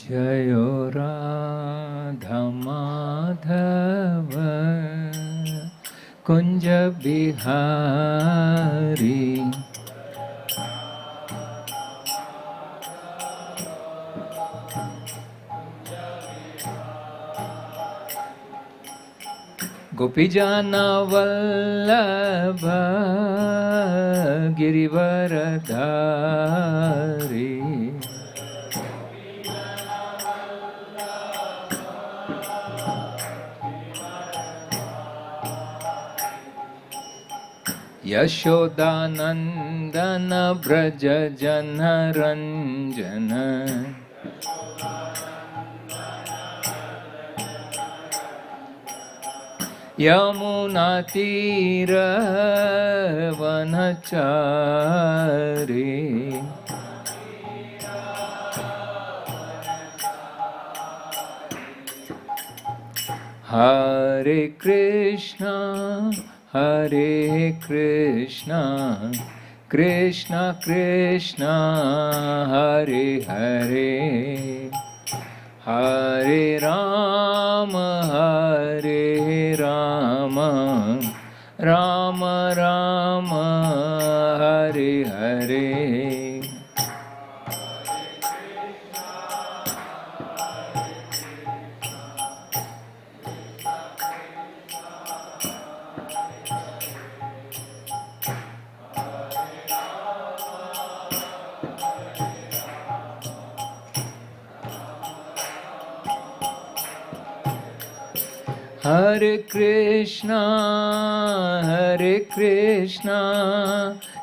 जयो राधा माधव कुंज बिहारी गोपीजन वल्लभ गिरिवरधारी यशोदानंदन ब्रज जनरंजन यमुना तीर वनचारी हरे Krishna Krishna Krishna Hare Hare Hare Ram Ram Ram Hare Hare Hare Krishna,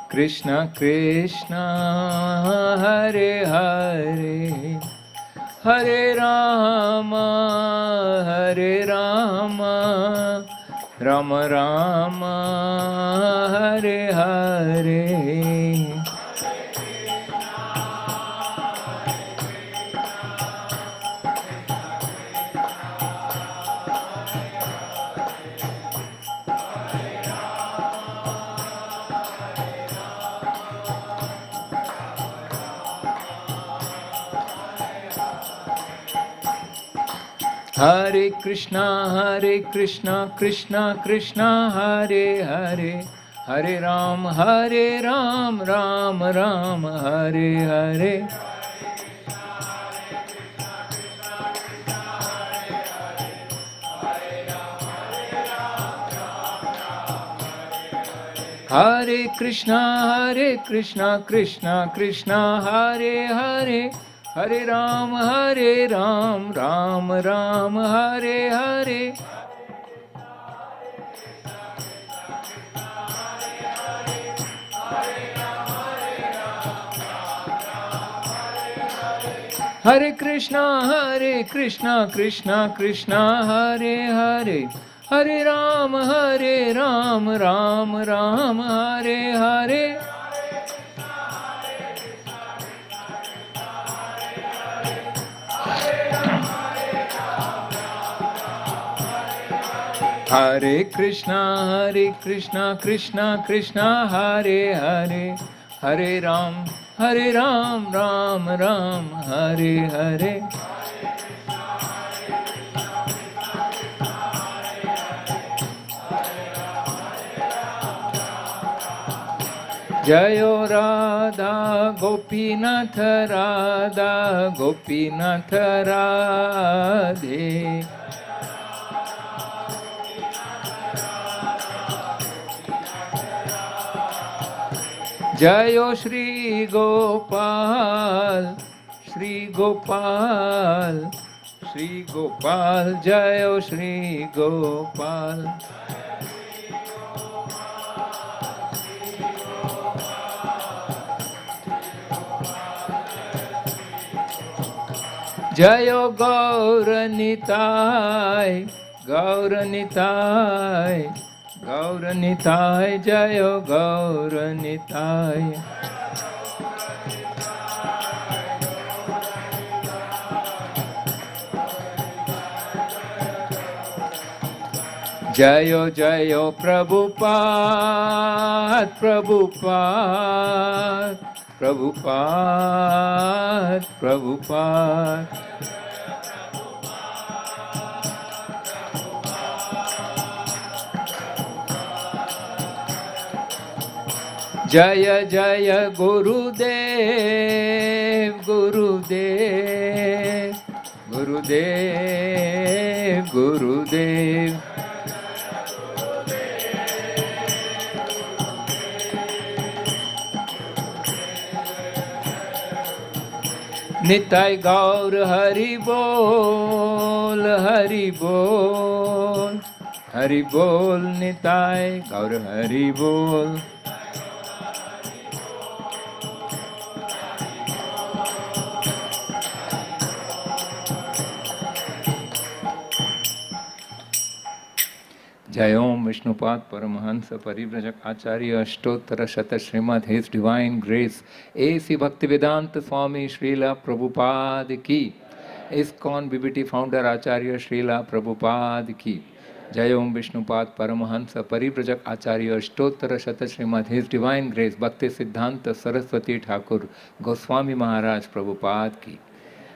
Krishna Krishna, Hare Hare, Hare Rama, Rama Rama, Hare Hare. Hare Krishna, Krishna Krishna, Hare Hare, Hare Ram, Ram Ram, Hare Hare. Hare Krishna, Krishna Krishna, Hare Hare, Hare Ram, Ram Ram, Hare Hare. Hare Krishna, Krishna Krishna, Hare Hare, Hare Ram, Ram Ram, Hare Hare. Hare Krishna, Krishna Krishna, Hare Hare, Hare Ram, Ram Ram, Hare Hare. Jayo Radha Gopinath, Radha Gopinath Radhe. Jayo Shri Gopal, Jayo Shri Gopal. Jayo Gauranitai, Jayo Gauranitai. Jayo Prabhupada, Prabhupada, Prabhupada. Jaya Jaya Gurudev, Gurudev, Gurudev, Gurudev. Nitai Gaur Hari Bol, Hari Bol, Hari Bol, Nitai Gaur Hari Bol. Jai Om Vishnupad Paramahansa Parivrajak Acharya Ashtottara Shata Srimad His Divine Grace A.C. Bhaktivedanta Swami Srila Prabhupada Ki ISKCON BBT Founder Acharya Srila Prabhupada Ki Jai Om Vishnupad Paramahansa Parivrajak Acharya Ashtottara Shata Srimad His Divine Grace Bhakti Siddhanta Saraswati Thakur Goswami Maharaj Prabhupada Ki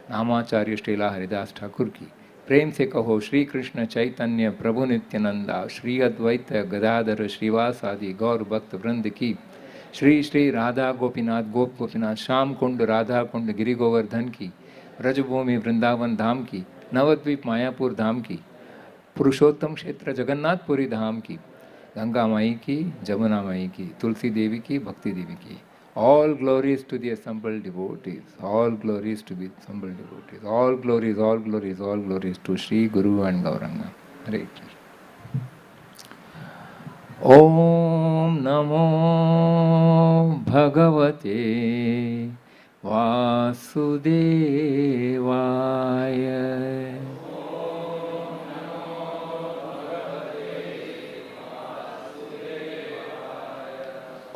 नामाचार्य Srila Haridas Thakur की प्रेम से कहो श्री कृष्ण चैतन्य प्रभु नित्यानंदा श्री अद्वैत गदाधर श्रीवास आदि गौर भक्त वृंद की श्री श्री राधा गोपीनाथ गोपीनाथ श्याम कुंड राधा कुंड गिरि गोवर्धन की ब्रजभूमि वृंदावन धाम की नवद्वीप मायापुर धाम की पुरुषोत्तम क्षेत्र जगन्नाथपुरी धाम की गंगा माई की जमुना माई की तुलसी देवी की भक्ति देवी की All glories to the assembled devotees. All glories to the assembled devotees. All glories, all glories, all glories to Sri Guru and Gauranga. Hare Krishna. Om Namo Bhagavate Vasudevaya.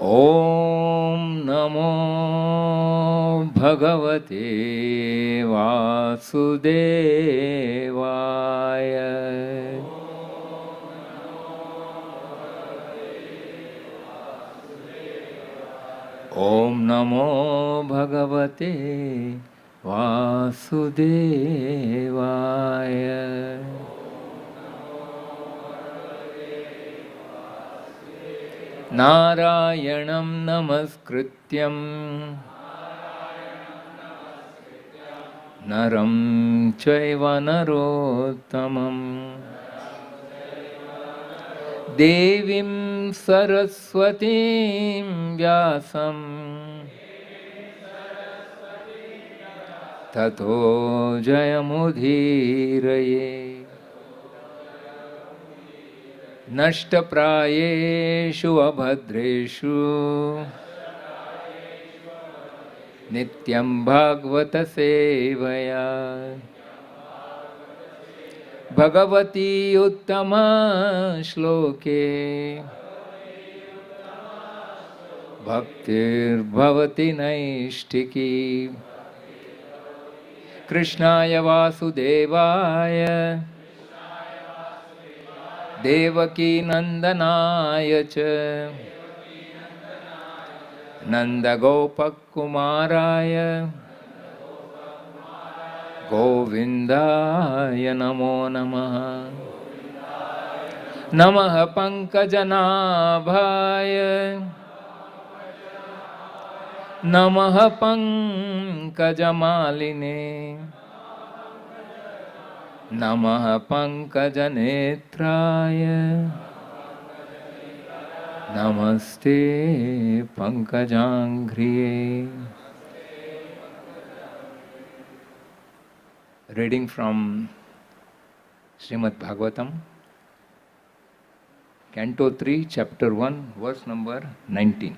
Om Namo Bhagavate Vasudevaya. Om Namo Bhagavate Vasudevaya. Narayanam Namaskrityam Naram Chaiva Narottamam Devim Saraswatim Vyasam Tato Jayamudhiraye Nashtaprayeshu abhadreshu Nityam Bhagavata Sevaya Bhagavati Uttama Shloke Bhaktir Bhavati Naishtiki Krishnaya Vasudevaya Devaki Nandanaya cha Nanda Gopakumaraya Govindaya Namo Namaha Namaha Pankajanabhaya Namaha Pankajamaline Namaha Pankajanetraya Namaste Pankajangriye. Reading from Srimad Bhagavatam, Canto 3, Chapter 1, verse number 19.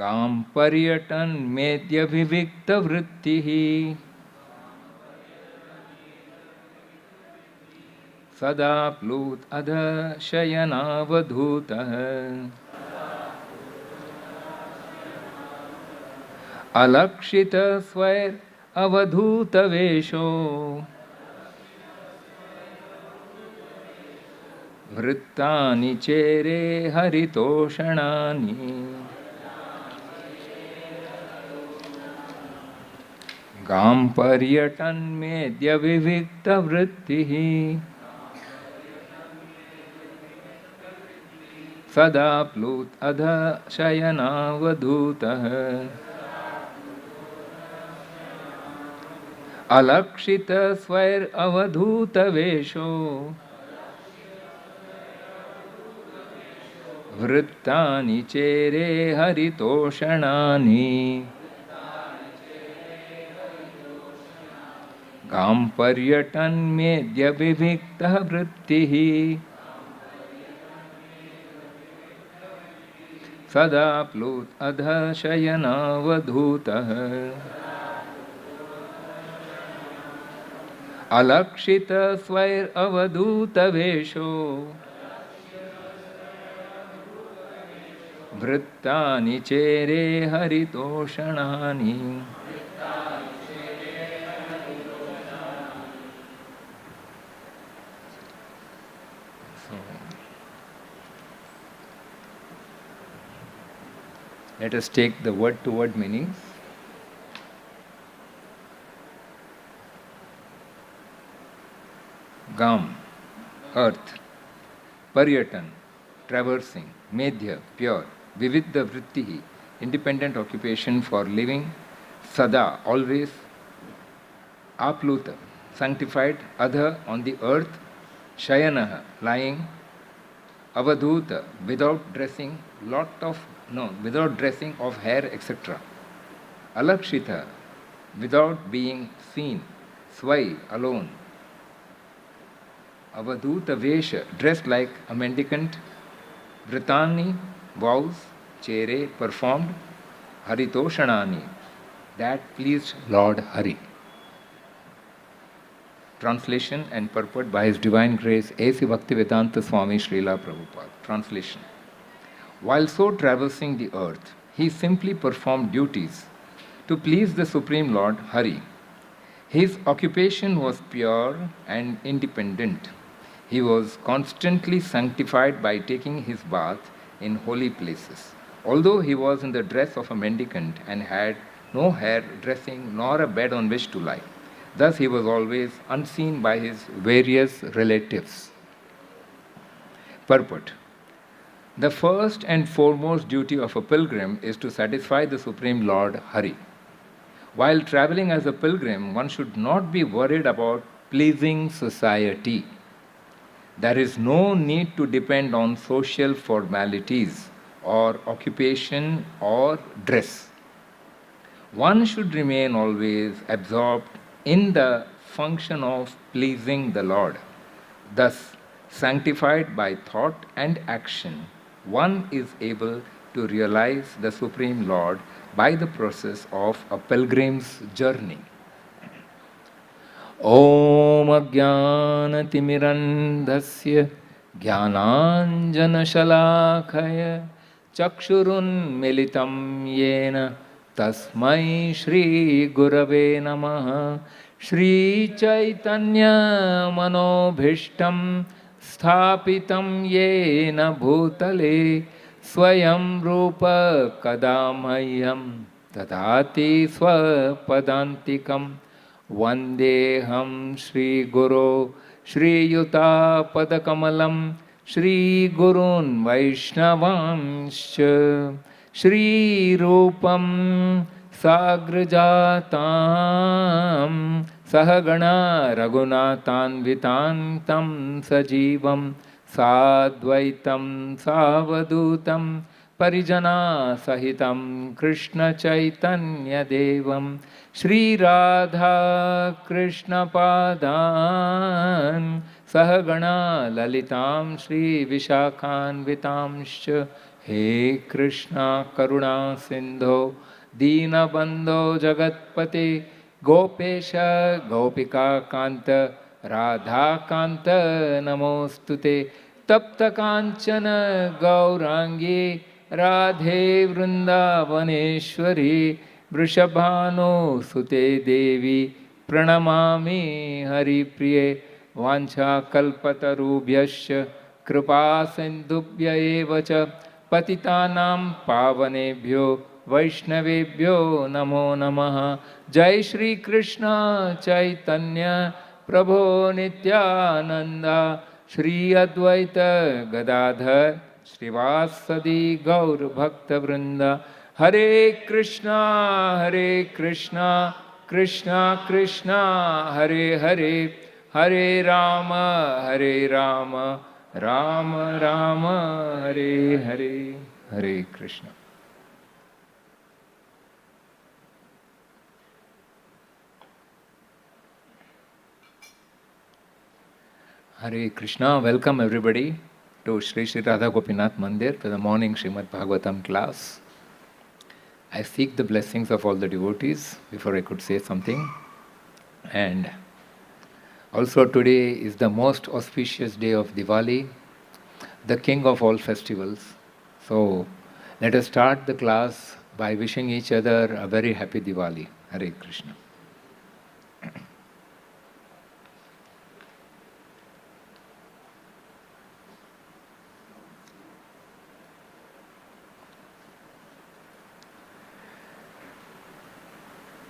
गाम पर्यटन मेद्यभिविक्त वृत्तिः सदा प्लूत अधशयनावधूतः अलक्षित स्वैर अवधूतवेषो वृत्तानि चेरे हरितोषणानि गां पर्यटन्मेद्य विविक्तवृत्तिः सदा प्लुत अध शयनावधूतः अलक्षित स्वैर अवधूतवेषो वृत्तानि चेरे हरितोषणानि गां पर्यटन्मेद्य विविक्तः वृत्तिः सदा प्लुत अध शयनावधूतः अलक्षित स्वैर अवधूतवेषो वृत्तानि चेरे हरितोषणानि Let us take the word-to-word meanings. Gam, earth. Paryatan, traversing. Medhya, pure. Vividha vrittihi, independent occupation for living. Sada, always. Apluta, sanctified. Adha, on the earth. Shayanaha, lying. Avadhuta, without dressing. Without dressing of hair, etc. Alakshita, without being seen. Svai, alone. Avadhuta Vesha, dressed like a mendicant. Vritani, vows. Chere, performed. Haritoshanani, that pleased Lord Hari. Translation and purport by His Divine Grace A.C. Bhaktivedanta Swami Srila Prabhupada. Translation. While so traversing the earth, he simply performed duties to please the Supreme Lord Hari. His occupation was pure and independent. He was constantly sanctified by taking his bath in holy places. Although he was in the dress of a mendicant and had no hair dressing nor a bed on which to lie, thus he was always unseen by his various relatives. Purport. The first and foremost duty of a pilgrim is to satisfy the Supreme Lord Hari. While traveling as a pilgrim, one should not be worried about pleasing society. There is no need to depend on social formalities or occupation or dress. One should remain always absorbed in the function of pleasing the Lord. Thus, sanctified by thought and action, one is able to realize the Supreme Lord by the process of a pilgrim's journey. Om Ajnanatimirandhasya Jnananjanashalakaya Chakshurun Militam Yena Tasmai Shri Gurave Namaha Shri Chaitanya Manobhishtam Sthapitam Yena Bhutale Swayam Rupa Kadamahyam Tadati Swapadantikam Vandeham Shri Guru Shri Yuta Padakamalam Shri Gurun Vaishnavanscha Shri Rupam Sagrajatam Sahagana Raghunathanvitantam Sajivam Sadvaitam Savadutam Parijana Sahitam Krishna Chaitanya Devam Shri Radha Krishna Padan Sahagana Lalitam Shri Vishakhanvitamscha He Krishna Karuna Sindho Dina Bandho Jagatpate Gopesha Gopika Kanta Radha Kanta Namostute Tapta Kanchana Gaurangi Radhe Vrindavaneshwari Vrishabhano Sute Devi Pranamami Hari Priye Vancha Kalpatarubhyasya Kripa Sindhubhya Evacha Patitanam Pavanebhyo Vaishnavebhyo Namo Namaha. Jai Shri Krishna Chaitanya Prabhu Nityananda Shri Advaita Gadadhar Srivasadi Gaur Bhakta Vrinda. Hare Krishna, Krishna Krishna, Hare Hare, Hare Rama, Rama Rama, Hare Hare, Hare Krishna. Hare Krishna, welcome everybody to Sri Sri Radha Gopinath Mandir, to the morning Srimad Bhagavatam class. I seek the blessings of all the devotees before I could say something. And also today is the most auspicious day of Diwali, the king of all festivals. So let us start the class by wishing each other a very happy Diwali. Hare Krishna.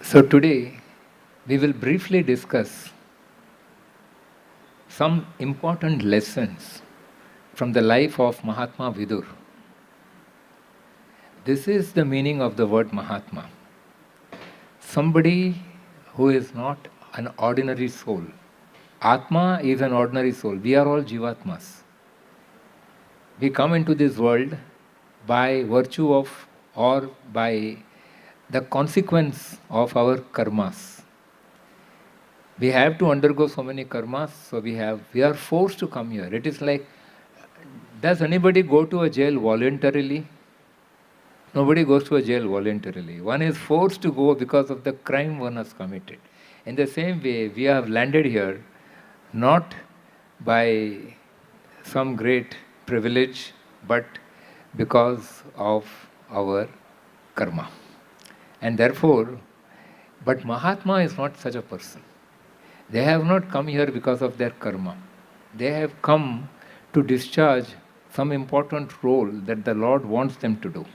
So today we will briefly discuss some important lessons from the life of Mahatma Vidura. This is the meaning of the word Mahatma. Somebody who is not an ordinary soul. Atma is an ordinary soul. We are all Jivatmas. We come into this world by virtue of or by the consequence of our karmas. We have to undergo so many karmas, so we are forced to come here. It is like, does anybody go to a jail voluntarily? Nobody goes to a jail voluntarily. One is forced to go because of the crime one has committed. In the same way, we have landed here not by some great privilege, but because of our karma. And therefore, but Mahatma is not such a person. They have not come here because of their karma. They have come to discharge some important role that the Lord wants them to do.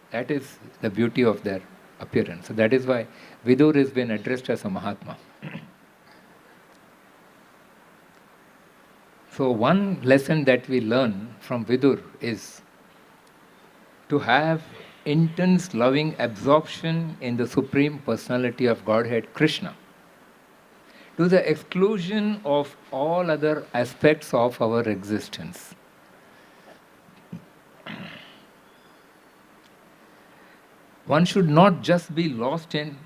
That is the beauty of their appearance. So that is why Vidura has been addressed as a Mahatma. So one lesson that we learn from Vidura is to have intense loving absorption in the Supreme Personality of Godhead, Krishna, to the exclusion of all other aspects of our existence. One should not just be lost in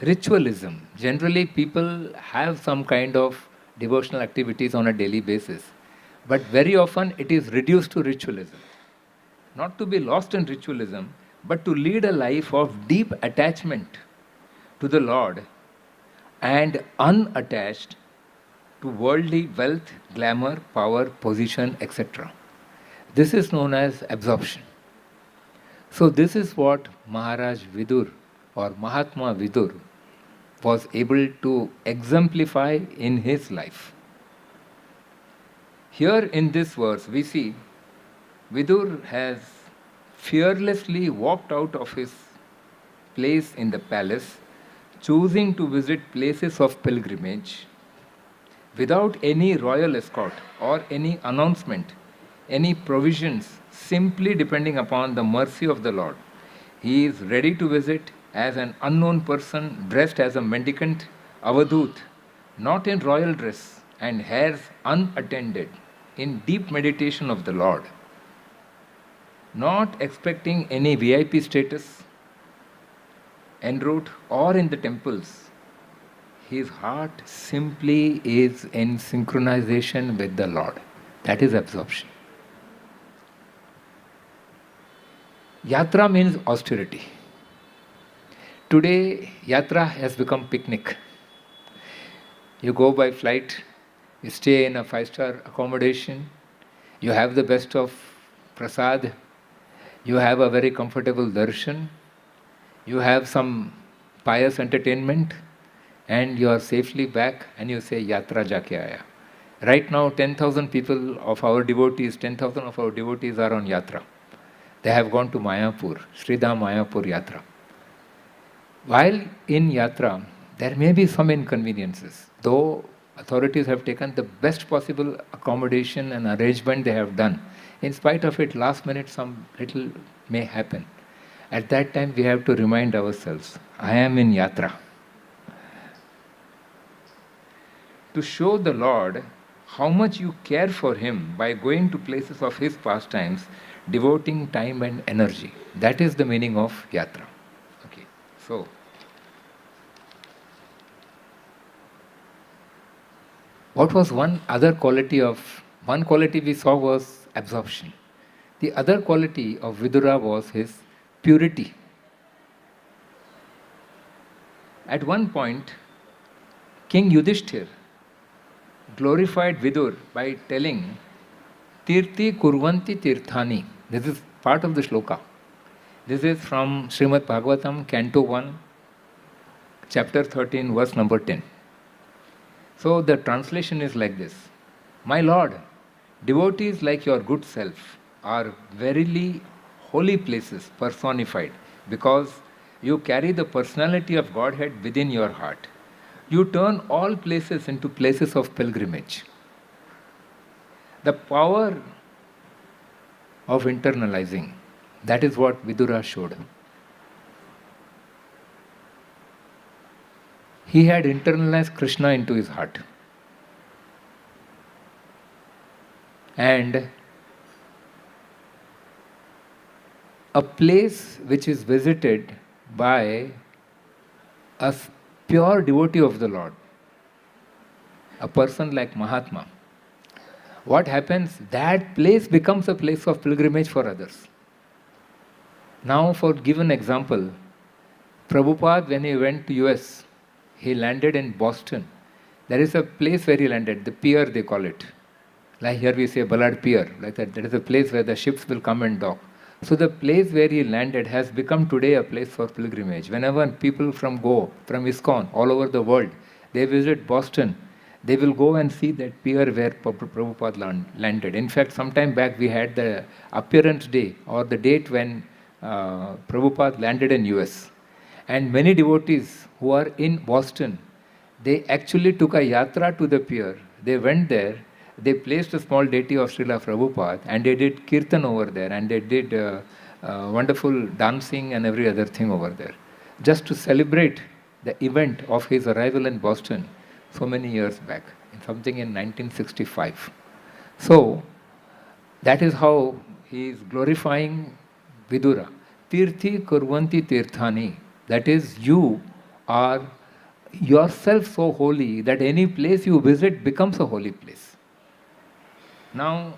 ritualism. Generally, people have some kind of devotional activities on a daily basis, but very often it is reduced to ritualism. Not to be lost in ritualism, but to lead a life of deep attachment to the Lord and unattached to worldly wealth, glamour, power, position, etc. This is known as absorption. So this is what Maharaj Vidur or Mahatma Vidur was able to exemplify in his life. Here in this verse we see Vidur has fearlessly walked out of his place in the palace, choosing to visit places of pilgrimage without any royal escort or any announcement, any provisions, simply depending upon the mercy of the Lord. He is ready to visit as an unknown person dressed as a mendicant avadut, not in royal dress and hairs unattended, in deep meditation of the Lord. Not expecting any VIP status en route or in the temples. His heart simply is in synchronization with the Lord. That is absorption. Yatra means austerity. Today, yatra has become picnic. You go by flight, you stay in a 5-star accommodation, you have the best of prasad, you have a very comfortable darshan, you have some pious entertainment, and you are safely back and you say, Yatra jaake aaya. Right now, 10,000 people of our devotees, 10,000 of our devotees are on Yatra. They have gone to Mayapur, Sridham Mayapur Yatra. While in Yatra, there may be some inconveniences, though authorities have taken the best possible accommodation and arrangement they have done. In spite of it, last minute some little may happen. At that time, we have to remind ourselves, I am in Yatra. To show the Lord how much you care for Him by going to places of His pastimes, devoting time and energy. That is the meaning of Yatra. Okay, so what was one quality we saw was absorption. The other quality of Vidura was his purity. At one point, King Yudhishthir glorified Vidur by telling, Tirti kurvanti tirthani. This is part of the shloka. This is from Srimad Bhagavatam, Canto 1, Chapter 13, verse number 10. So the translation is like this. My Lord, devotees like your good self are verily holy places personified, because you carry the personality of Godhead within your heart. You turn all places into places of pilgrimage. The power of internalizing, that is what Vidura showed. He had internalized Krishna into his heart. And a place which is visited by a pure devotee of the Lord, a person like Mahatma, what happens? That place becomes a place of pilgrimage for others. Now, for given example, Prabhupada, when he went to US, he landed in Boston. There is a place where he landed, the pier they call it. Like here we say Ballard Pier, like that. There is a place where the ships will come and dock. So the place where he landed has become today a place for pilgrimage. Whenever people from ISKCON, all over the world, they visit Boston, they will go and see that pier where Prabhupada landed. In fact, some time back we had the appearance day or the date when Prabhupada landed in US. And many devotees who are in Boston, they actually took a yatra to the pier. They went there, they placed a small deity of Srila Prabhupada, and they did kirtan over there, and they did wonderful dancing and every other thing over there, just to celebrate the event of his arrival in Boston so many years back, something in 1965. So, that is how he is glorifying Vidura. Tirthi kurvanti tirthani. That is, you are yourself so holy that any place you visit becomes a holy place. Now,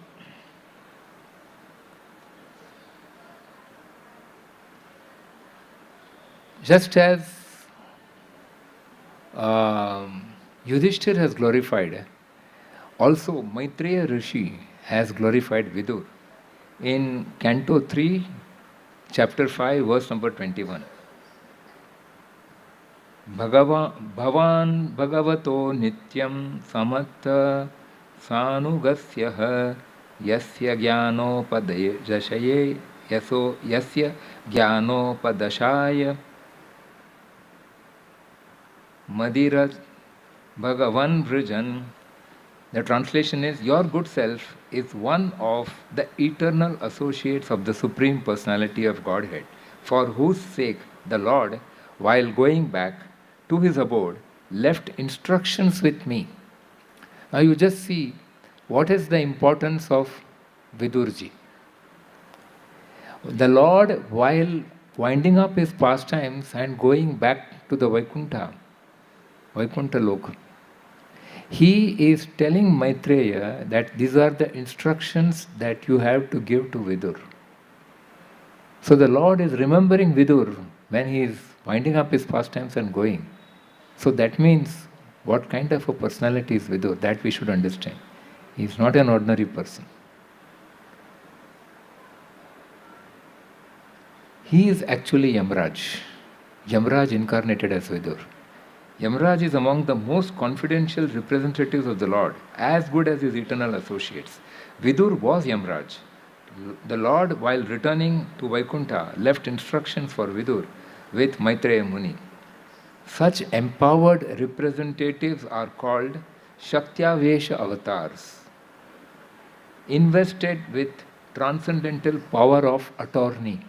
just as Yudhishthir has glorified, also Maitreya Rishi has glorified Vidur in Canto 3, Chapter 5, verse number 21. Bhavan Bhagavato Nityam Samatta Sanugasya Yasya Jnanopadashaye Yasya Jnanopadashaya Madirat Bhagavan Vrijan. The translation is, your good self is one of the eternal associates of the Supreme Personality of Godhead, for whose sake the Lord, while going back to his abode, left instructions with me. Now you just see what is the importance of Vidurji. The Lord, while winding up his pastimes and going back to the Vaikuntha Lok, he is telling Maitreya that these are the instructions that you have to give to Vidur. So the Lord is remembering Vidur when he is winding up his pastimes and going. So that means what kind of a personality is Vidur? That we should understand. He is not an ordinary person. He is actually Yamaraj. Yamraj incarnated as Vidur. Yamraj is among the most confidential representatives of the Lord, as good as his eternal associates. Vidur was Yamraj. The Lord, while returning to Vaikuntha, left instructions for Vidur with Maitreya Muni. Such empowered representatives are called Shaktyavesha avatars, invested with transcendental power of attorney.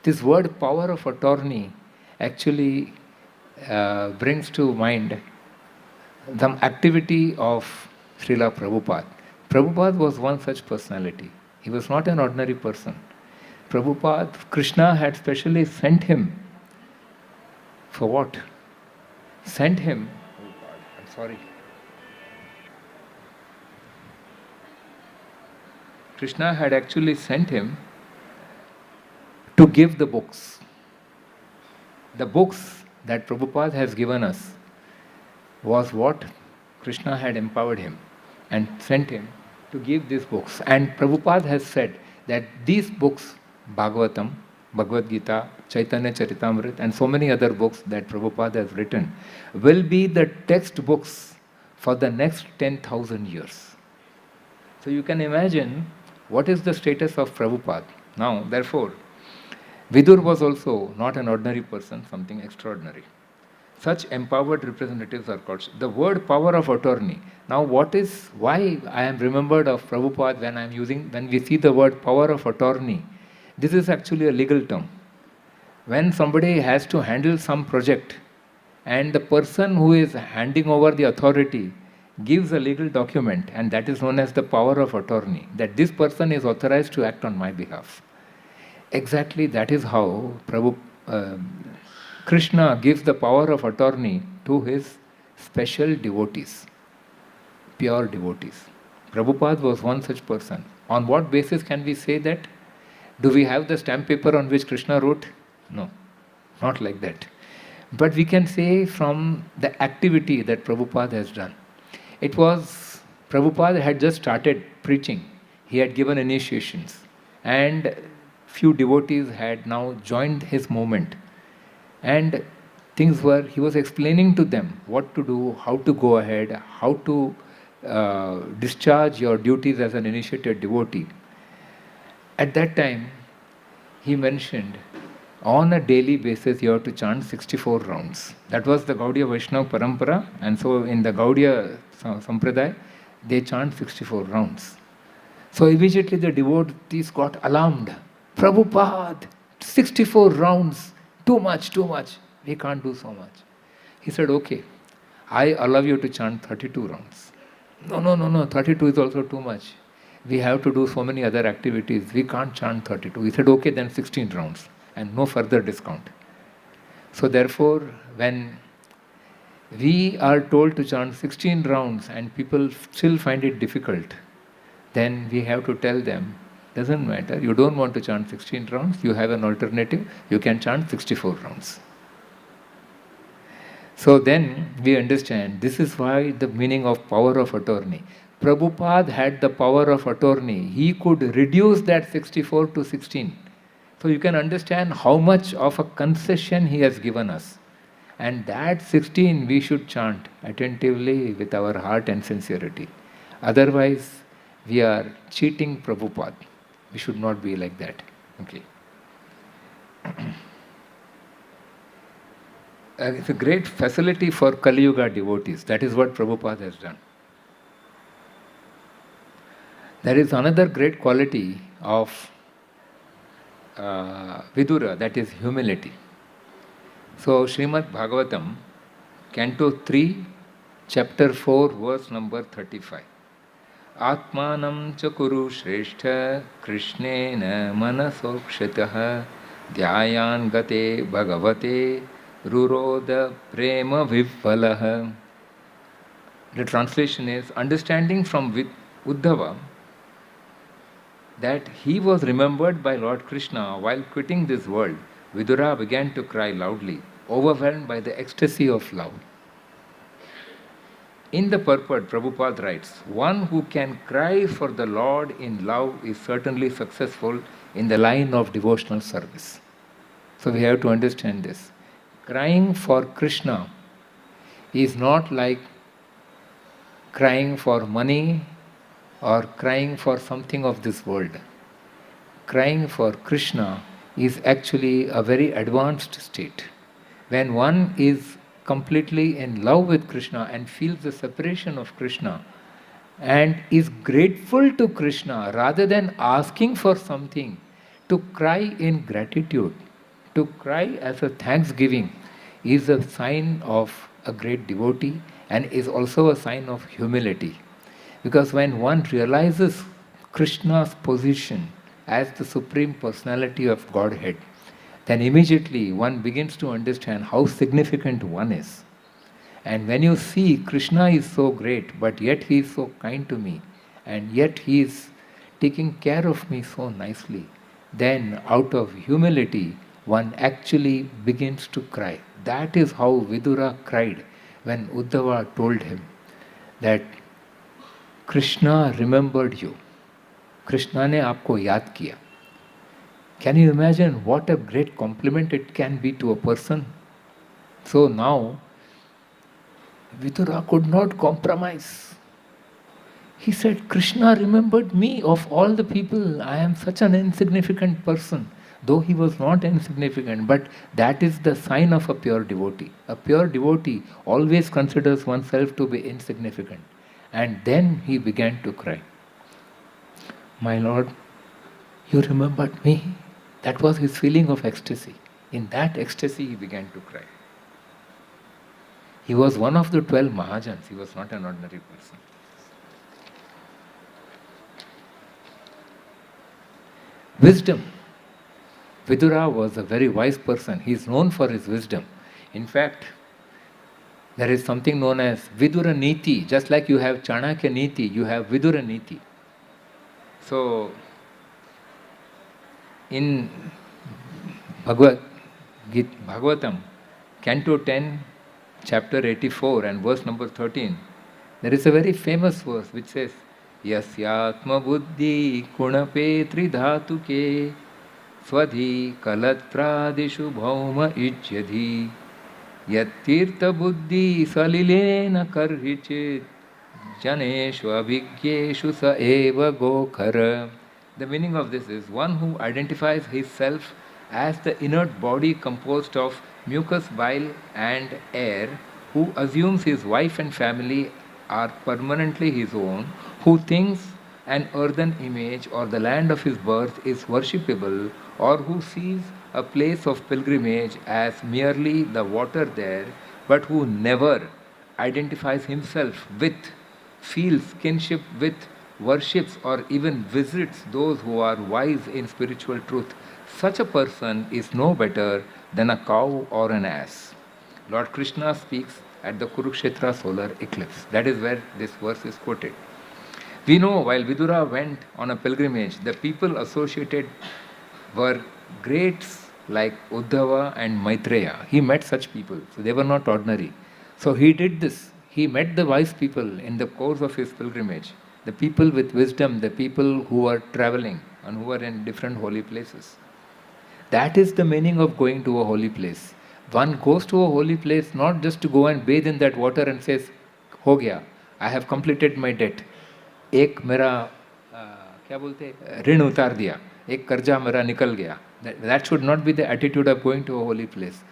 This word power of attorney actually brings to mind some activity of Srila Prabhupada. Prabhupada was one such personality. He was not an ordinary person. Prabhupada, Krishna had specially sent him. For what? Sent him. Oh God, I'm sorry. Krishna had actually sent him to give the books. The books that Prabhupada has given us was what Krishna had empowered him and sent him to give these books. And Prabhupada has said that these books, Bhagavatam, Bhagavad Gita, Chaitanya Charitamrita, and so many other books that Prabhupada has written, will be the textbooks for the next 10,000 years. So you can imagine what is the status of Prabhupada. Now, therefore, Vidur was also not an ordinary person, something extraordinary. Such empowered representatives are called. The word power of attorney. Now, why I am remembered of Prabhupada when we see the word power of attorney, this is actually a legal term. When somebody has to handle some project and the person who is handing over the authority gives a legal document, and that is known as the power of attorney, that this person is authorized to act on my behalf. Exactly that is how Krishna gives the power of attorney to his special devotees, pure devotees. Prabhupada was one such person. On what basis can we say that? Do we have the stamp paper on which Krishna wrote? No, not like that. But we can say from the activity that Prabhupada has done. It was, Prabhupada had just started preaching. He had given initiations. And few devotees had now joined his movement. And he was explaining to them what to do, how to go ahead, how to discharge your duties as an initiated devotee. At that time, he mentioned, on a daily basis, you have to chant 64 rounds. That was the Gaudiya Vaishnava Parampara, and so in the Gaudiya Sampradaya, they chant 64 rounds. So immediately the devotees got alarmed. Prabhupada, 64 rounds, too much, we can't do so much. He said, okay, I allow you to chant 32 rounds. No, 32 is also too much. We have to do so many other activities, we can't chant 32. He said, okay, then 16 rounds, and no further discount. So therefore, when we are told to chant 16 rounds and people still find it difficult, then we have to tell them, doesn't matter, you don't want to chant 16 rounds, you have an alternative, you can chant 64 rounds. So then we understand, this is why the meaning of power of attorney. Prabhupada had the power of attorney. He could reduce that 64 to 16. So you can understand how much of a concession he has given us. And that 16 we should chant attentively with our heart and sincerity. Otherwise, we are cheating Prabhupada. We should not be like that. Okay. It's a great facility for Kali Yuga devotees. That is what Prabhupada has done. There is another great quality of Vidura, that is humility. So, Srimad Bhagavatam, Canto 3, Chapter 4, verse number 35. Atmanam cha kuru shrestha krishnena manasokshitah dhyayan gate bhagavate ruroda prema vivvalah. The translation is, understanding from Uddhava that he was remembered by Lord Krishna while quitting this world, Vidura began to cry loudly, overwhelmed by the ecstasy of love. In the purport, Prabhupada writes, one who can cry for the Lord in love is certainly successful in the line of devotional service. So we have to understand this. crying for Krishna is not like crying for money or crying for something of this world. Crying for Krishna is actually a very advanced state. When one is completely in love with Krishna and feels the separation of Krishna and is grateful to Krishna rather than asking for something, to cry in gratitude, to cry as a thanksgiving is a sign of a great devotee and is also a sign of humility. Because when one realizes Krishna's position as the Supreme Personality of Godhead, then immediately one begins to understand how significant one is. And when you see Krishna is so great, but yet he is so kind to me, and yet he is taking care of me so nicely, then out of humility, one actually begins to cry. That is how Vidura cried when Uddhava told him that Krishna remembered you. Krishna ne aapko yaad kiya. Can you imagine what a great compliment it can be to a person? So now, Vidura could not compromise. He said, Krishna remembered me of all the people. I am such an insignificant person. Though he was not insignificant, but that is the sign of a pure devotee. A pure devotee always considers oneself to be insignificant. And then he began to cry. My Lord, you remembered me. That was his feeling of ecstasy. In that ecstasy he began to cry. He was one of the 12 Mahajans. He was not an ordinary person. Wisdom. Vidura was a very wise person. He is known for his wisdom. In fact, there is something known as Vidura Niti. Just like you have Chanakya Niti, you have Vidura Niti. So, in Bhagavatam, Canto 10, chapter 84 and verse number 13, there is a very famous verse which says, Yasyatma buddhi kunapetri dhatuke swadhi kalatrādishu bhauma ijyadhi yattirtha buddhi salilena karhichit janeshu abhigyeshu sa eva gokhara. The meaning of this is one who identifies himself as the inert body composed of mucus, bile and air, who assumes his wife and family are permanently his own, who thinks an earthen image or the land of his birth is worshipable, or who sees a place of pilgrimage as merely the water there, but who never identifies himself with, feels kinship with, worships or even visits those who are wise in spiritual truth. Such a person is no better than a cow or an ass. Lord Krishna speaks at the Kurukshetra solar eclipse. That is where this verse is quoted. We know while Vidura went on a pilgrimage, the people associated were greats like Uddhava and Maitreya. He met such people, so they were not ordinary. So he did this. He met the wise people in the course of his pilgrimage, the people with wisdom, the people who are traveling and who are in different holy places. That is the meaning of going to a holy place. One goes to a holy place not just to go and bathe in that water and says, "Ho gaya, I have completed my debt. एक मेरा क्या बोलते ऋण उतार दिया, एक कर्जा मेरा निकल गया." That should not be the attitude of going to a holy place.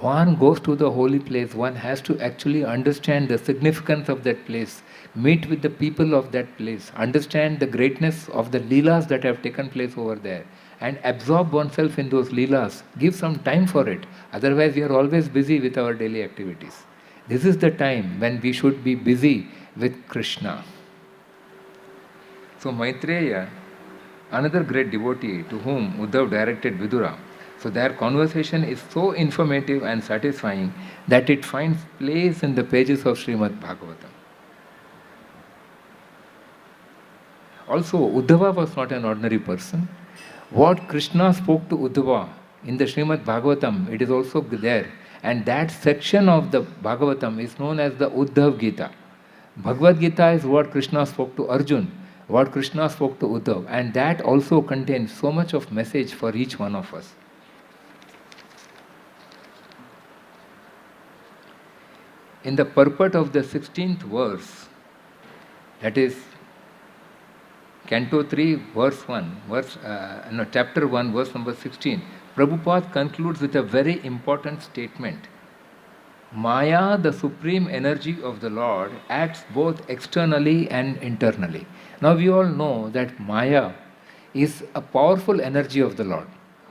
One goes to the holy place, one has to actually understand the significance of that place, meet with the people of that place, understand the greatness of the Leelas that have taken place over there, and absorb oneself in those Leelas. Give some time for it. Otherwise, we are always busy with our daily activities. This is the time when we should be busy with Krishna. So Maitreya, another great devotee to whom Uddhav directed Vidura, so their conversation is so informative and satisfying that it finds place in the pages of Srimad Bhagavatam. Also, Uddhava was not an ordinary person. What Krishna spoke to Uddhava in the Srimad Bhagavatam, it is also there. And that section of the Bhagavatam is known as the Uddhav Gita. Bhagavad Gita is what Krishna spoke to Arjun, what Krishna spoke to Uddhav, and that also contains so much of message for each one of us. in the purport of the 16th verse, that is Canto 3, verse 1, chapter 1, verse number 16, Prabhupada concludes with a very important statement. Maya, the supreme energy of the Lord, acts both externally and internally. Now we all know that Maya is a powerful energy of the Lord.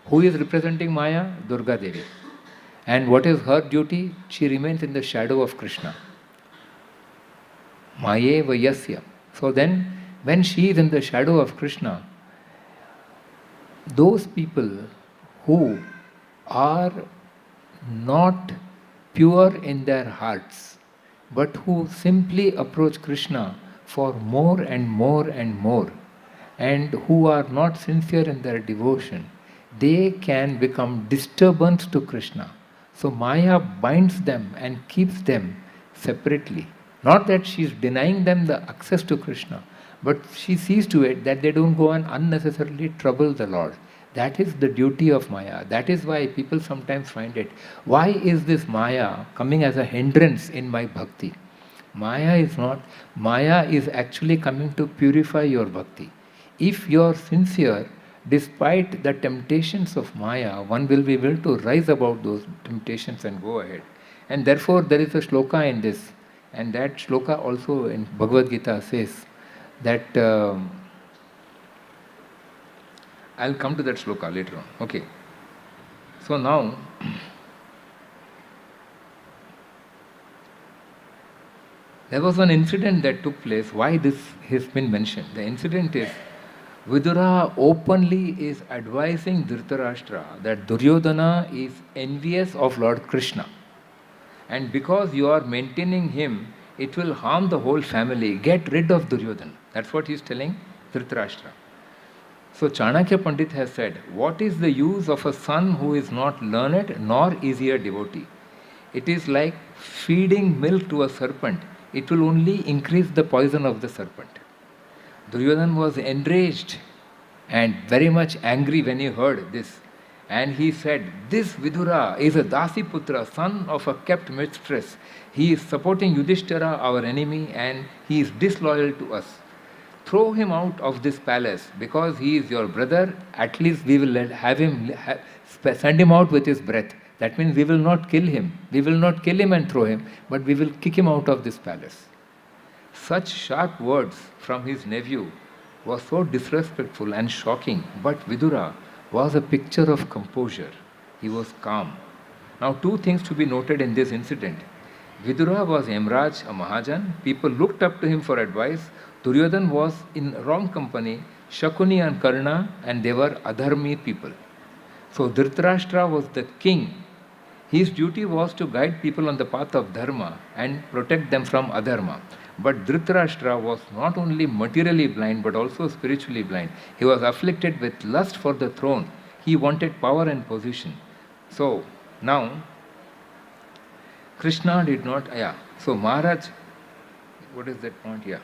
Who is representing Maya? Durga Devi. And what is her duty? She remains in the shadow of Krishna. Maye Vayasya. So then, when she is in the shadow of Krishna, those people who are not pure in their hearts, but who simply approach Krishna for more and more and more, and who are not sincere in their devotion, they can become disturbance to Krishna. So Maya binds them and keeps them separately. Not that she is denying them the access to Krishna, but she sees to it that they don't go and unnecessarily trouble the Lord. That is the duty of Maya. That is why people sometimes find it. Why is this Maya coming as a hindrance in my bhakti? Maya is not. Maya is actually coming to purify your bhakti. If you are sincere, despite the temptations of Maya, one will be able to rise above those temptations and go ahead. And therefore there is a shloka in this. And that shloka also in Bhagavad Gita says that I'll come to that shloka later on. Okay. So now, there was an incident that took place. Why this has been mentioned? The incident is Vidura openly is advising Dhritarashtra that Duryodhana is envious of Lord Krishna. And because you are maintaining him, it will harm the whole family. Get rid of Duryodhana. That's what he is telling Dhritarashtra. So Chanakya Pandit has said, what is the use of a son who is not learned nor is he a devotee? It is like feeding milk to a serpent. It will only increase the poison of the serpent. Duryodhana was enraged and very much angry when he heard this. And he said, this Vidura is a Dasi Putra, son of a kept mistress. He is supporting Yudhishthira, our enemy, and he is disloyal to us. Throw him out of this palace because he is your brother. At least we will have him, send him out with his breath. That means we will not kill him. We will not kill him and throw him, but we will kick him out of this palace. Such sharp words from his nephew was so disrespectful and shocking, but Vidura was a picture of composure. He was calm. Now, two things to be noted in this incident. Vidura was Yamraj, a Mahajan. People looked up to him for advice. Duryodhana was in wrong company, Shakuni and Karna, and they were adharmi people. So Dhritarashtra was the king. His duty was to guide people on the path of dharma and protect them from adharma. But Dhritarashtra was not only materially blind but also spiritually blind. He was afflicted with lust for the throne. He wanted power and position. So now Krishna did not, so Maharaj, what is that point here?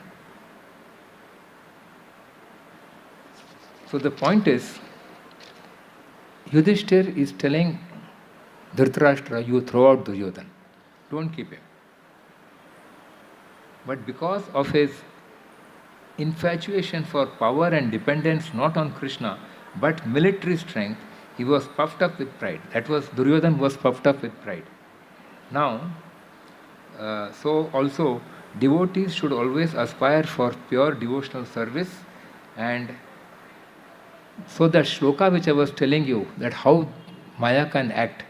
So the point is, Yudhishthir is telling Dhritarashtra, you throw out Duryodhana. Don't keep him. But because of his infatuation for power and dependence not on Krishna, but military strength, he was puffed up with pride. That was, Duryodhana was puffed up with pride. Now, so also, devotees should always aspire for pure devotional service. And so the shloka which I was telling you, that how Maya can act,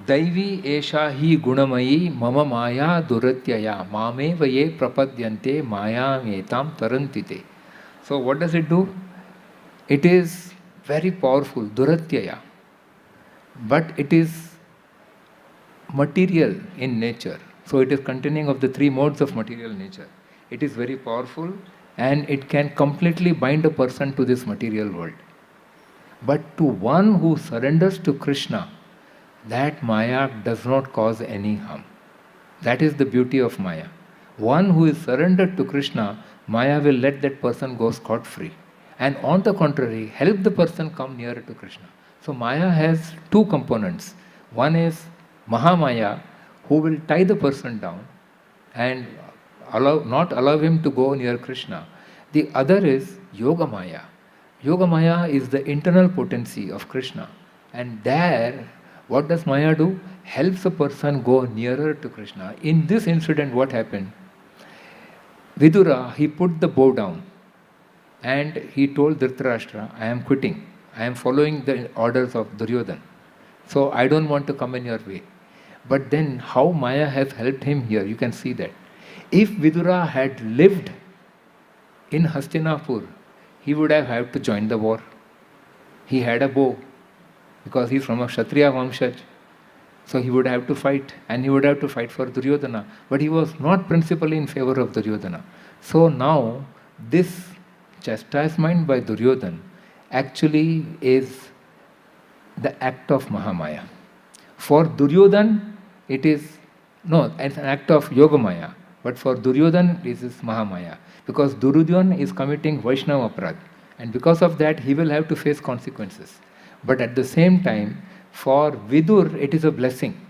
Daivi esha hi gunamayi mama maya duratyaya mame vaye prapadyante maya metam tarantite. So what does it do? It is very powerful, duratyaya. But it is material in nature. So it is containing of the three modes of material nature. It is very powerful and it can completely bind a person to this material world. But to one who surrenders to Krishna, that Maya does not cause any harm. That is the beauty of Maya. One who is surrendered to Krishna, Maya will let that person go scot-free. And on the contrary, help the person come nearer to Krishna. So Maya has two components. One is Mahamaya, who will tie the person down and not allow him to go near Krishna. The other is Yoga Maya. Yoga Maya is the internal potency of Krishna. And there, what does Maya do? Helps a person go nearer to Krishna. In this incident, what happened? Vidura, he put the bow down and he told Dhritarashtra, I am quitting. I am following the orders of Duryodhana. So I don't want to come in your way. But then how Maya has helped him here, you can see that. If Vidura had lived in Hastinapur, he would have had to join the war. He had a bow because he's from a Kshatriya Vamshaj. So he would have to fight, and he would have to fight for Duryodhana. But he was not principally in favor of Duryodhana. So now this chastisement by Duryodhana actually is the act of Mahamaya. For Duryodhana, it is, no, it's an act of Yogamaya. But for Duryodhana, this is Mahamaya. Because Duryodhana is committing Vaishnava Aparadh. And because of that, he will have to face consequences. But at the same time, for Vidur, it is a blessing.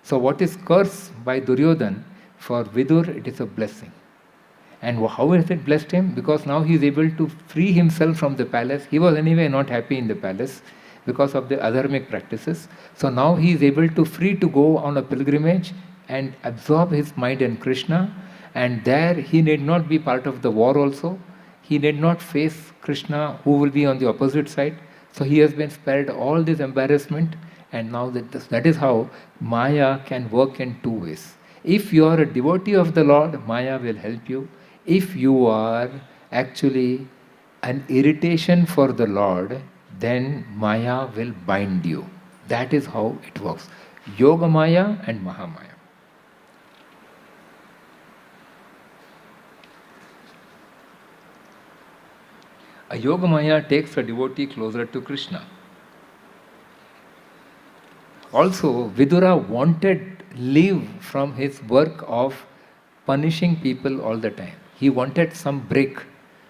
So what is curse by Duryodhana, for Vidur, it is a blessing. And how has it blessed him? Because now he is able to free himself from the palace. He was anyway not happy in the palace because of the adharmic practices. So now he is able to free to go on a pilgrimage and absorb his mind in Krishna. And there he need not be part of the war also. He need not face Krishna, who will be on the opposite side. So he has been spared all this embarrassment. And now that is how Maya can work in two ways. If you are a devotee of the Lord, Maya will help you. If you are actually an irritation for the Lord, then Maya will bind you. That is how it works. Yoga Maya and Mahamaya. A Yoga Maya takes a devotee closer to Krishna. Also, Vidura wanted leave from his work of punishing people all the time. He wanted some break.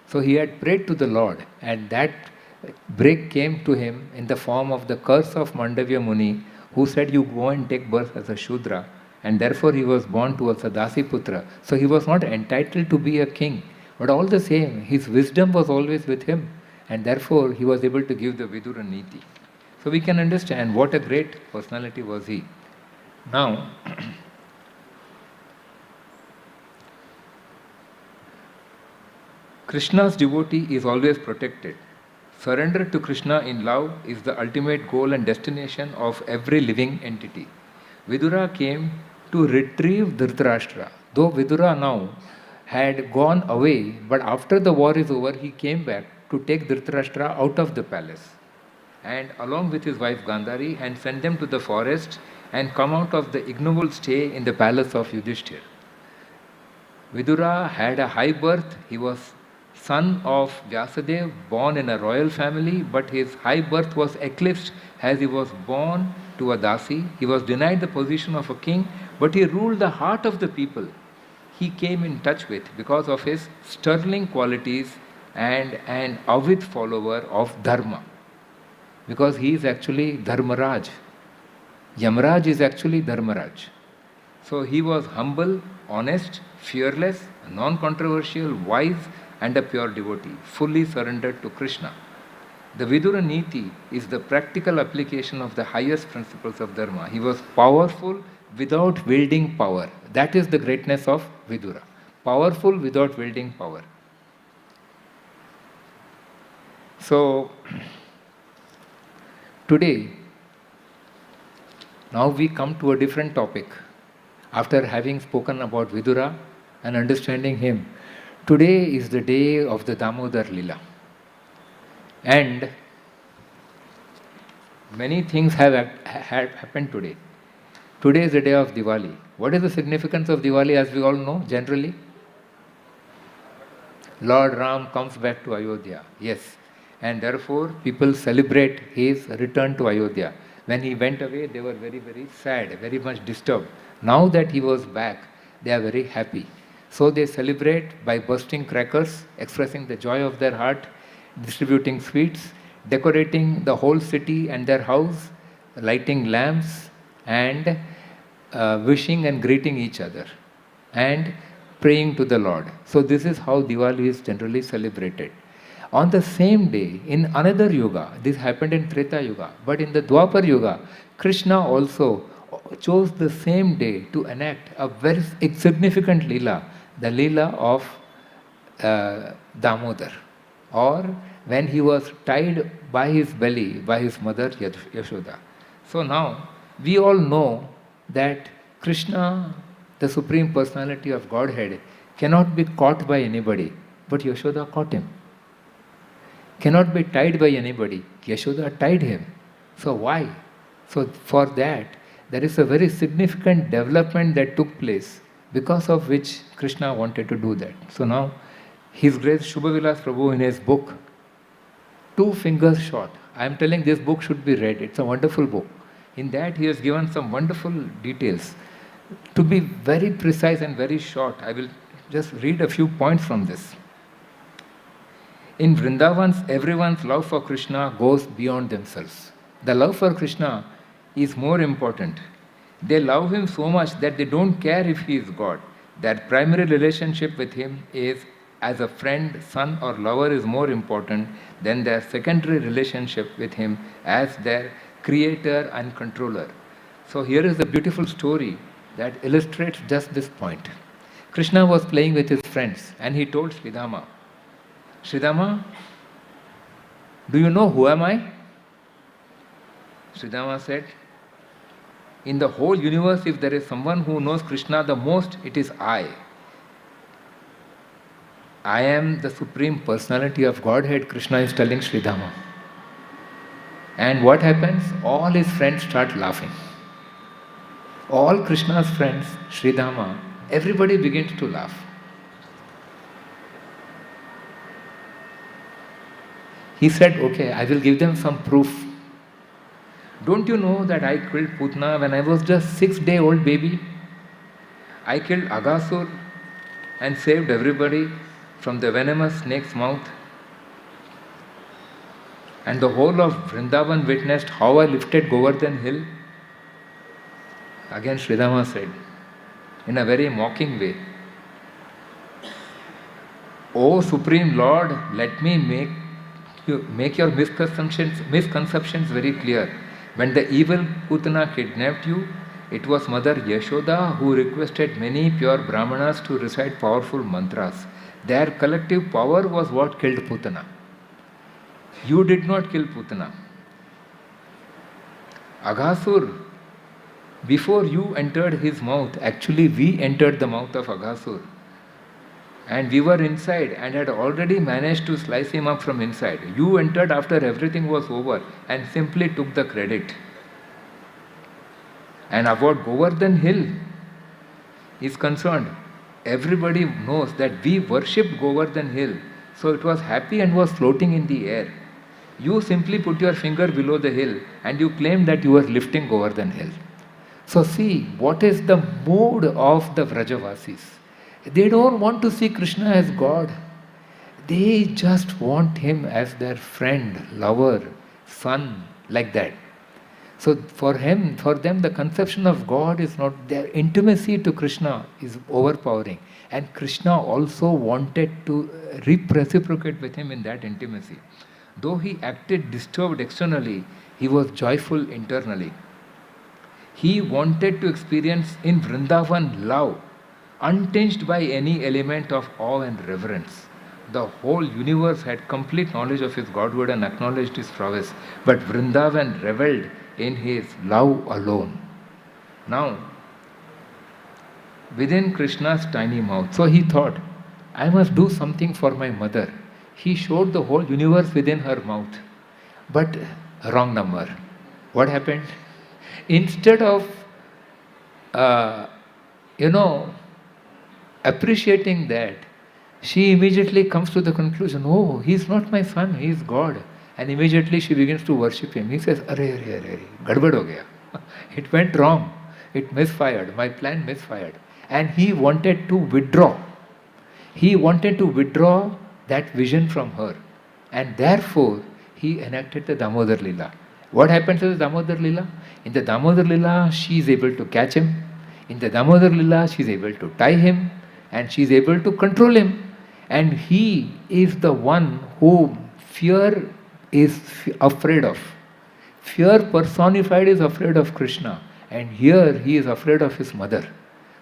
So he had prayed to the Lord, and that break came to him in the form of the curse of Mandavya Muni, who said, you go and take birth as a Shudra, and therefore he was born to a Dasi Putra. So he was not entitled to be a king. But all the same, his wisdom was always with him, and therefore he was able to give the Vidura Niti. So we can understand what a great personality was he. Now, Krishna's devotee is always protected. Surrender to Krishna in love is the ultimate goal and destination of every living entity. Vidura came to retrieve Dhritarashtra. Though Vidura now had gone away, but after the war is over, he came back to take Dhritarashtra out of the palace, and along with his wife Gandhari, and send them to the forest and come out of the ignoble stay in the palace of Yudhishthir. Vidura had a high birth. He was son of Vyasadeva, born in a royal family, but his high birth was eclipsed as he was born to a Dasi. He was denied the position of a king, but he ruled the heart of the people he came in touch with because of his sterling qualities and an avid follower of Dharma. Because he is actually Dharmaraj. Yamraj is actually Dharmaraj. So he was humble, honest, fearless, non-controversial, wise, and a pure devotee, fully surrendered to Krishna. The Vidura Niti is the practical application of the highest principles of Dharma. He was powerful without wielding power. That is the greatness of Vidura. Powerful without wielding power. So, today, now we come to a different topic. After having spoken about Vidura and understanding him, today is the day of the Damodar Leela. And many things have happened today. Today is the day of Diwali. What is the significance of Diwali, as we all know generally? Lord Ram comes back to Ayodhya. Yes. And therefore people celebrate his return to Ayodhya. When he went away, they were very, very sad, very much disturbed. Now that he was back, they are very happy. So they celebrate by bursting crackers, expressing the joy of their heart, distributing sweets, decorating the whole city and their house, lighting lamps, and wishing and greeting each other and praying to the Lord. So this is how Diwali is generally celebrated. On the same day, in another yuga, this happened in Treta Yuga, but in the Dwapar Yuga, Krishna also chose the same day to enact a very significant Leela, the Leela of Damodar, or when he was tied by his belly by his mother Yashoda. So now we all know that Krishna, the Supreme Personality of Godhead, cannot be caught by anybody, but Yashoda caught him. Cannot be tied by anybody, Yashoda tied him. So why? So for that, there is a very significant development that took place, because of which Krishna wanted to do that. So now, His Grace Shubhavilas Prabhu in his book, 2 fingers short, I am telling this book should be read, it's a wonderful book. In that he has given some wonderful details. To be very precise and very short, I will just read a few points from this. In Vrindavans, everyone's love for Krishna goes beyond themselves. The love for Krishna is more important. They love him so much that they don't care if he is God. Their primary relationship with him is as a friend, son or lover is more important than their secondary relationship with him as their creator and controller. So here is a beautiful story that illustrates just this point. Krishna was playing with his friends and he told Sridhama, Sridhama, do you know who am I? Sridhama said, in the whole universe, if there is someone who knows Krishna the most, it is I. I am the Supreme Personality of Godhead, Krishna is telling Sridhama. And what happens? All his friends start laughing. All Krishna's friends, Sridhama, everybody begins to laugh. He said, okay, I will give them some proof. Don't you know that I killed Putna when I was just 6-day-old baby? I killed Aghasur and saved everybody from the venomous snake's mouth. And the whole of Vrindavan witnessed how I lifted Govardhan hill. Again Sridhama said, in a very mocking way, O Supreme Lord, let me make your misconceptions very clear. When the evil Putana kidnapped you, it was Mother Yashoda who requested many pure Brahmanas to recite powerful mantras. Their collective power was what killed Putana. You did not kill Putana. Aghasur, before you entered his mouth, actually we entered the mouth of Aghasur. And we were inside and had already managed to slice him up from inside. You entered after everything was over and simply took the credit. And about Govardhan Hill is concerned, everybody knows that we worshipped Govardhan Hill, so it was happy and was floating in the air. You simply put your finger below the hill and you claim that you were lifting Govardhan Hill. So see, what is the mood of the Vrajavasis? They don't want to see Krishna as God. They just want him as their friend, lover, son, like that. So for them, the conception of God is not, their intimacy to Krishna is overpowering. And Krishna also wanted to reciprocate with him in that intimacy. Though he acted disturbed externally, he was joyful internally. He wanted to experience in Vrindavan love, untinged by any element of awe and reverence. The whole universe had complete knowledge of his godhood and acknowledged his prowess, but Vrindavan revelled in his love alone. Now, within Krishna's tiny mouth, so he thought, I must do something for my mother. He showed the whole universe within her mouth, but wrong number. What happened? Instead of, appreciating that, she immediately comes to the conclusion, oh, he is not my son, he is God. And immediately she begins to worship him. He says, arre, gadbad ho gaya. It went wrong. It misfired. My plan misfired. And he wanted to withdraw. He wanted to withdraw that vision from her. And therefore, he enacted the Damodar Leela. What happens in the Damodar Leela? In the Damodar Leela, she is able to catch him. In the Damodar Leela, she is able to tie him and she is able to control him. And he is the one whom fear is afraid of. Fear personified is afraid of Krishna, and here he is afraid of his mother.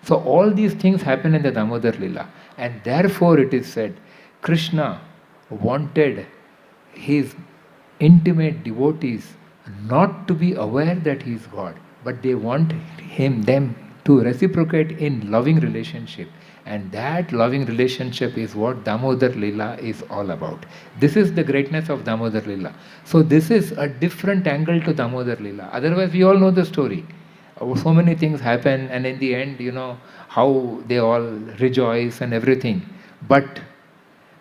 So all these things happen in the Damodar Leela, and therefore it is said Krishna wanted his intimate devotees not to be aware that he is God, but they want them to reciprocate in loving relationship. And that loving relationship is what Damodar Leela is all about. This is the greatness of Damodar Leela. So this is a different angle to Damodar Leela. Otherwise, we all know the story. So many things happen, and in the end, how they all rejoice and everything. But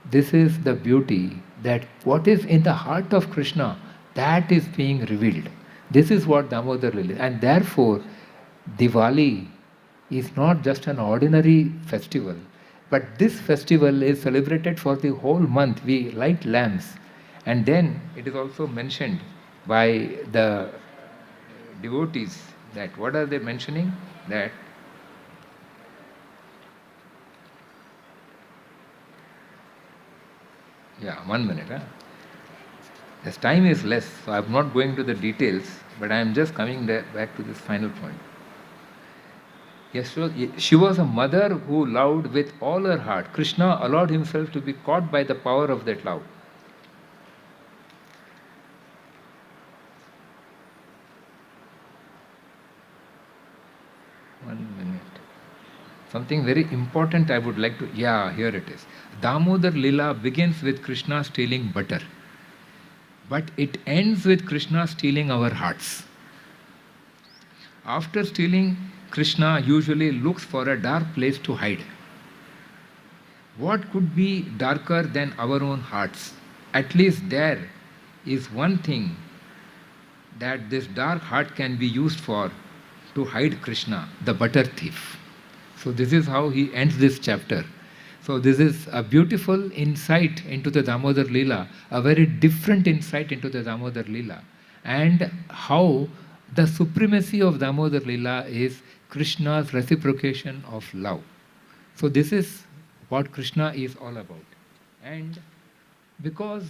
this is the beauty, that what is in the heart of Krishna, that is being revealed. This is what Damodar Leela is. And therefore, Diwali is not just an ordinary festival, but this festival is celebrated for the whole month. We light lamps, and then it is also mentioned by the devotees that what are they mentioning? That yeah, 1 minute. This time is less, so I am not going to the details, but I am just coming back to this final point. Yes, she was a mother who loved with all her heart. Krishna allowed himself to be caught by the power of that love. Something very important I would like to... Yeah, here it is. Damodar Leela begins with Krishna stealing butter. But it ends with Krishna stealing our hearts. After stealing, Krishna usually looks for a dark place to hide. What could be darker than our own hearts? At least there is one thing that this dark heart can be used for, to hide Krishna, the butter thief. So this is how he ends this chapter. So this is a beautiful insight into the Damodar Leela, a very different insight into the Damodar Leela, and how the supremacy of Damodar Leela is Krishna's reciprocation of love. So this is what Krishna is all about. And because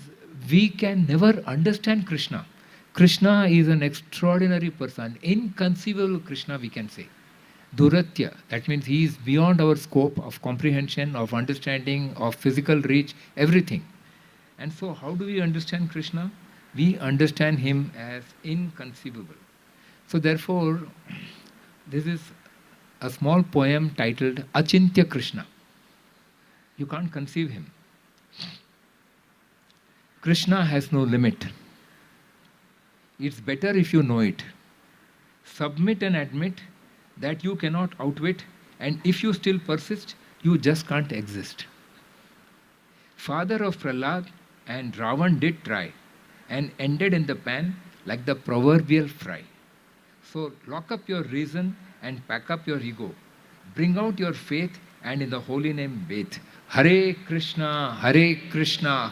we can never understand Krishna, Krishna is an extraordinary person, inconceivable Krishna we can say. Duratya, that means he is beyond our scope of comprehension, of understanding, of physical reach, everything. And so how do we understand Krishna? We understand him as inconceivable. So therefore, this is a small poem titled Achintya Krishna. You can't conceive him. Krishna has no limit. It's better if you know it. Submit and admit that you cannot outwit, and if you still persist, you just can't exist. Father of Prahlad and Ravan did try, and ended in the pan like the proverbial fry. So lock up your reason and pack up your ego. Bring out your faith and in the holy name bathe. Hare Krishna, Krishna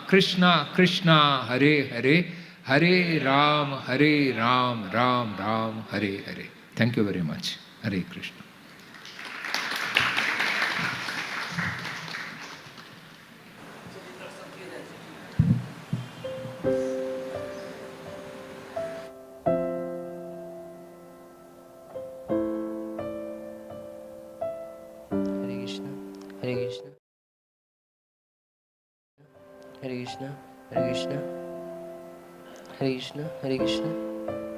Krishna, Hare Hare, Hare Ram, Ram Ram, Hare Hare. Thank you very much. Hare Krishna. Hare Krishna, Hare Krishna, Hare Krishna, Hare Krishna, Hare Krishna, Hare Krishna.